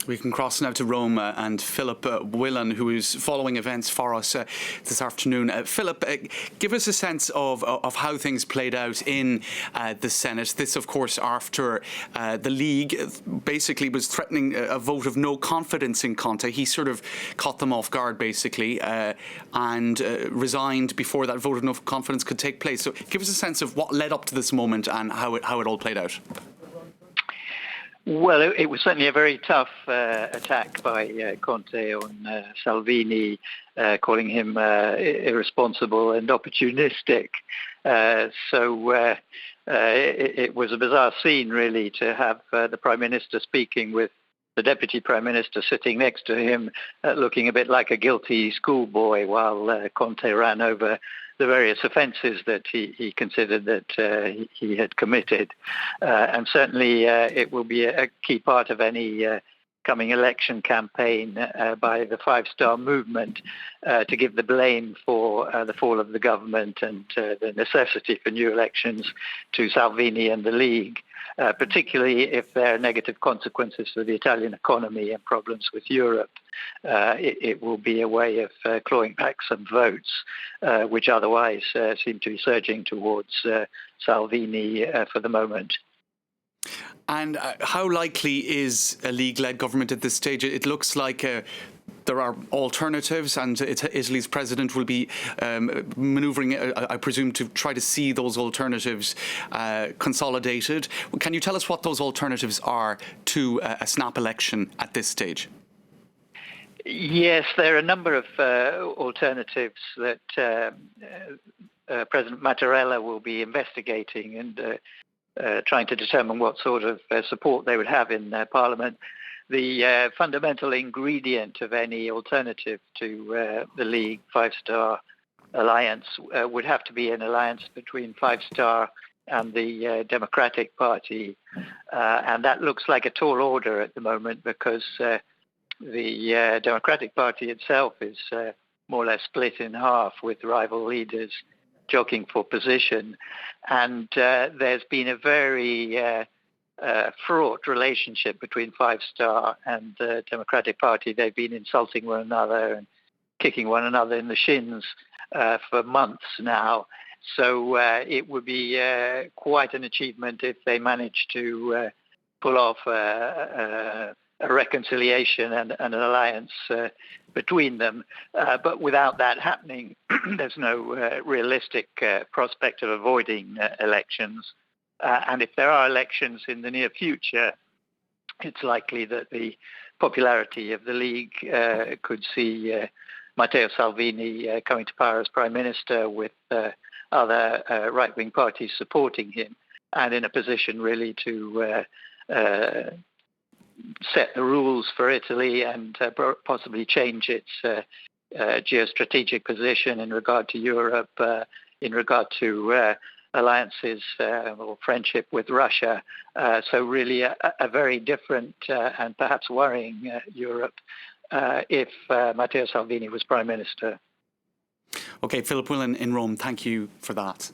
We can cross now to Rome and Philip Whelan, who is following events for us this afternoon. Philip, give us a sense of how things played out in the Senate. This, of course, after the League basically was threatening a vote of no confidence in Conte. He sort of caught them off guard, basically, and resigned before that vote of no confidence could take place. So give us a sense of what led up to this moment and how it all played out. Well, it was certainly a very tough attack by Conte on Salvini, calling him irresponsible and opportunistic. It was a bizarre scene, really, to have the Prime Minister speaking with the Deputy Prime Minister sitting next to him, looking a bit like a guilty schoolboy, while Conte ran over the various offences that he considered that he had committed. And certainly it will be a key part of any coming election campaign by the Five Star Movement to give the blame for the fall of the government and the necessity for new elections to Salvini and the League. Particularly if there are negative consequences for the Italian economy and problems with Europe. It will be a way of clawing back some votes, which otherwise seem to be surging towards Salvini for the moment. And how likely is a League-led government at this stage? It looks like there are alternatives, and Italy's president will be manoeuvring, I presume, to try to see those alternatives consolidated. Can you tell us what those alternatives are to a snap election at this stage? Yes, there are a number of alternatives that President Mattarella will be investigating and trying to determine what sort of support they would have in Parliament. The fundamental ingredient of any alternative to the League Five Star alliance would have to be an alliance between Five Star and the Democratic Party. And that looks like a tall order at the moment because the Democratic Party itself is more or less split in half, with rival leaders jockeying for position. And there's been a very fraught relationship between Five Star and the Democratic Party. They've been insulting one another and kicking one another in the shins for months now. So it would be quite an achievement if they managed to pull off a reconciliation and an alliance between them. But without that happening, there's no realistic prospect of avoiding elections. And if there are elections in the near future, it's likely that the popularity of the League could see Matteo Salvini coming to power as Prime Minister with other right-wing parties supporting him, and in a position really to set the rules for Italy and possibly change its geostrategic position in regard to Europe, in regard to alliances or friendship with Russia. So really a very different and perhaps worrying Europe if Matteo Salvini was Prime Minister. OK, Philip Whelan in Rome, thank you for that.